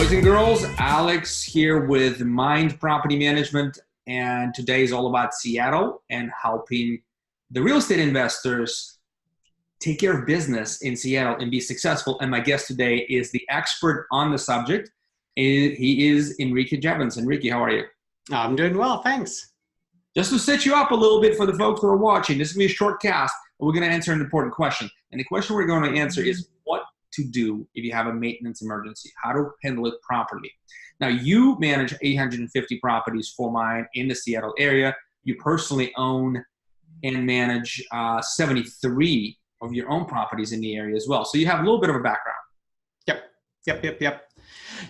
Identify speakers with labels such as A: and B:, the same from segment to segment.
A: boys and girls. Alex here with Mind Property Management, and today is all about Seattle and helping the real estate investors take care of business in Seattle and be successful. And my guest today is the expert on the subject. He is Enrique Jevons. Enrique, how are you?
B: I'm doing well, thanks.
A: Just to set you up a little bit for the folks who are watching, this is going to be a short cast, but we're going to answer an important question. And the question we're going to answer is what to do if you have a maintenance emergency, how to handle it properly. Now, you manage 850 properties for Mind in the Seattle area. You personally own and manage 73 of your own properties in the area as well. So you have a little bit of a background.
B: Yep.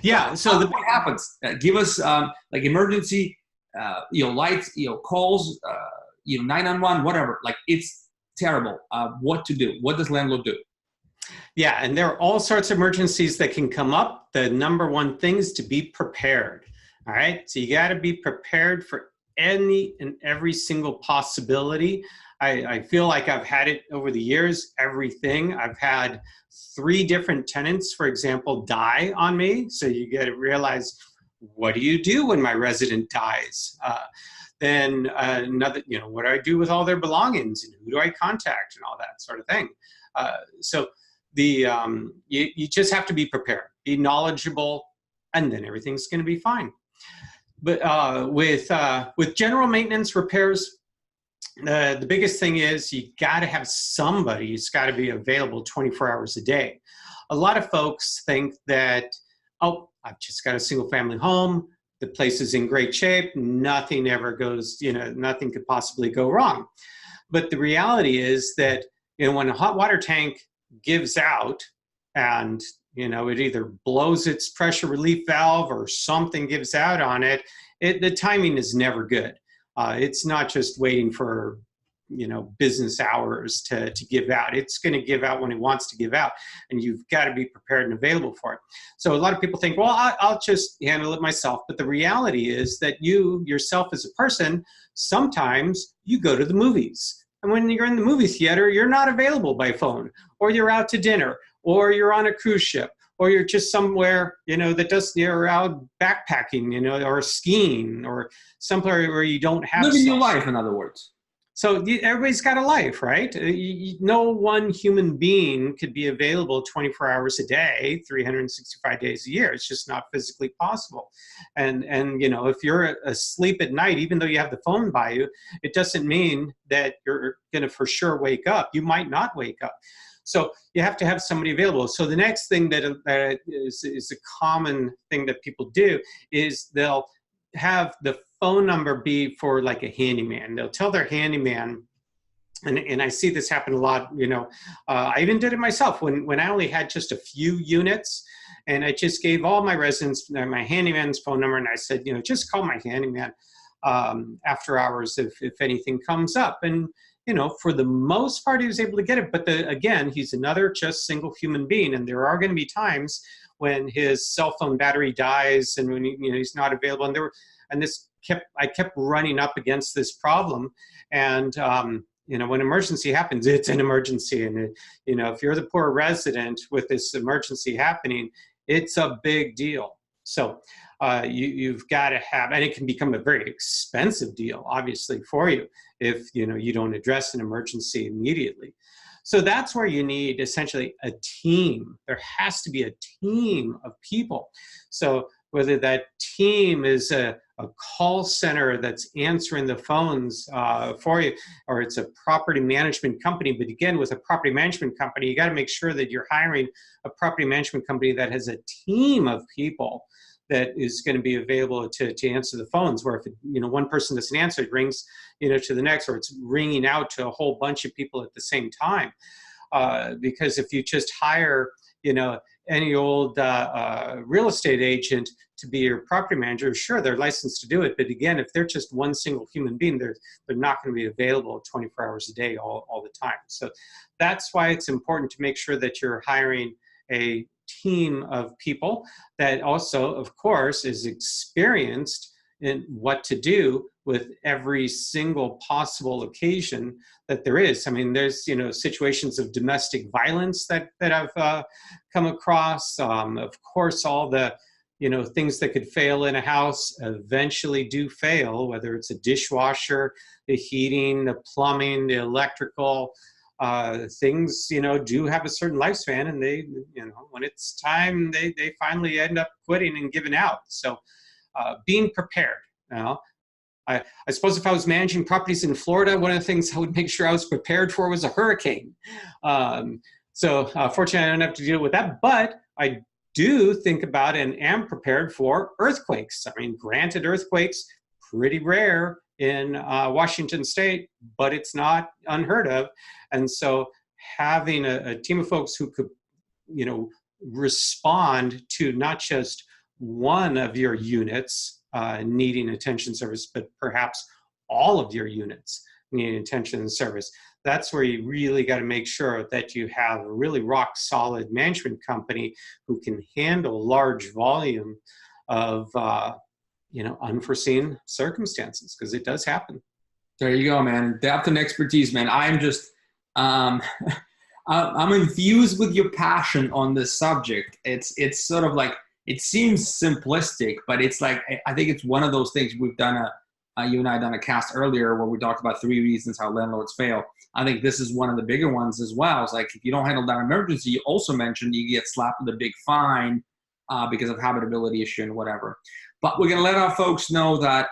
B: Yeah.
A: So what happens? Give us like emergency, lights, calls, 911, whatever. Like it's terrible. What to do? What does landlord do?
B: Yeah, and there are all sorts of emergencies that can come up. The number one thing is to be prepared. All right, so you got to be prepared for any and every single possibility. I feel like I've had it over the years, everything. I've had 3 different tenants, for example, die on me. So you got to realize, what do you do when my resident dies? Then another, what do I do with all their belongings? And who do I contact and all that sort of thing? You just have to be prepared, be knowledgeable, and then everything's going to be fine. But with general maintenance repairs, the biggest thing is you got to have somebody who's got to be available 24 hours a day. A lot of folks think that, oh, I've just got a single family home. The place is in great shape. Nothing ever goes, nothing could possibly go wrong. But the reality is that, when a hot water tank gives out and, it either blows its pressure relief valve or something gives out on it, the timing is never good. It's not just waiting for, business hours to give out. It's going to give out when it wants to give out, and you've got to be prepared and available for it. So a lot of people think, well, I'll just handle it myself. But the reality is that you yourself as a person, sometimes you go to the movies. And when you're in the movie theater, you're not available by phone, or you're out to dinner, or you're on a cruise ship, or you're just somewhere, you're out backpacking, or skiing, or somewhere where you don't have
A: living your life, in other words.
B: So everybody's got a life, right? No one human being could be available 24 hours a day, 365 days a year. It's just not physically possible. And if you're asleep at night, even though you have the phone by you, it doesn't mean that you're going to for sure wake up. You might not wake up. So you have to have somebody available. So the next thing that is a common thing that people do is they'll have the phone number be for like a handyman. They'll tell their handyman, and I see this happen a lot. I even did it myself when I only had just a few units, and I just gave all my residents my handyman's phone number, and I said, just call my handyman after hours if anything comes up. And for the most part, he was able to get it. But again, he's another just single human being, and there are going to be times when his cell phone battery dies and when he's not available. And I kept running up against this problem. And when emergency happens, it's an emergency. And if you're the poor resident with this emergency happening, it's a big deal. So you've got to have, and it can become a very expensive deal, obviously, for you if you don't address an emergency immediately. So that's where you need essentially a team. There has to be a team of people. So whether that team is a call center that's answering the phones for you, or it's a property management company. But again, with a property management company, you got to make sure that you're hiring a property management company that has a team of people that is going to be available to answer the phones, where if one person doesn't answer, it rings to the next, or it's ringing out to a whole bunch of people at the same time. Because if you just hire any old real estate agent to be your property manager, sure, they're licensed to do it. But again, if they're just one single human being, they're not going to be available 24 hours a day all the time. So that's why it's important to make sure that you're hiring a team of people that also, of course, is experienced in what to do with every single possible occasion that there is. I mean, there's, situations of domestic violence that I've come across. Of course, all the things that could fail in a house eventually do fail, whether it's a dishwasher, the heating, the plumbing, the electrical. Things, do have a certain lifespan, and they, when it's time, they finally end up quitting and giving out. So being prepared. I suppose if I was managing properties in Florida, one of the things I would make sure I was prepared for was a hurricane. So fortunately, I don't have to deal with that, but I do think about and am prepared for earthquakes. I mean, granted, earthquakes, pretty rare in Washington State, but it's not unheard of. And so having a team of folks who could, respond to not just one of your units needing attention service, but perhaps all of your units needing attention and service. That's where you really got to make sure that you have a really rock solid management company who can handle large volume of unforeseen circumstances, because it does happen.
A: There you go, man. Depth and expertise, man. I'm just, I'm infused with your passion on this subject. It's sort of like, it seems simplistic, but it's like, I think it's one of those things. We've done you and I done a cast earlier where we talked about 3 reasons how landlords fail. I think this is one of the bigger ones as well. It's like, if you don't handle that emergency, you also mentioned you get slapped with a big fine because of habitability issue and whatever. But we're going to let our folks know that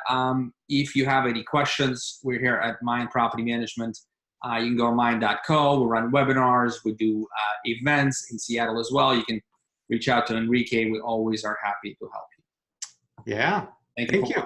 A: if you have any questions, we're here at Mynd Property Management. You can go to mind.co. We run webinars. We do events in Seattle as well. You can reach out to Enrique. We always are happy to help you.
B: Yeah.
A: Thank you.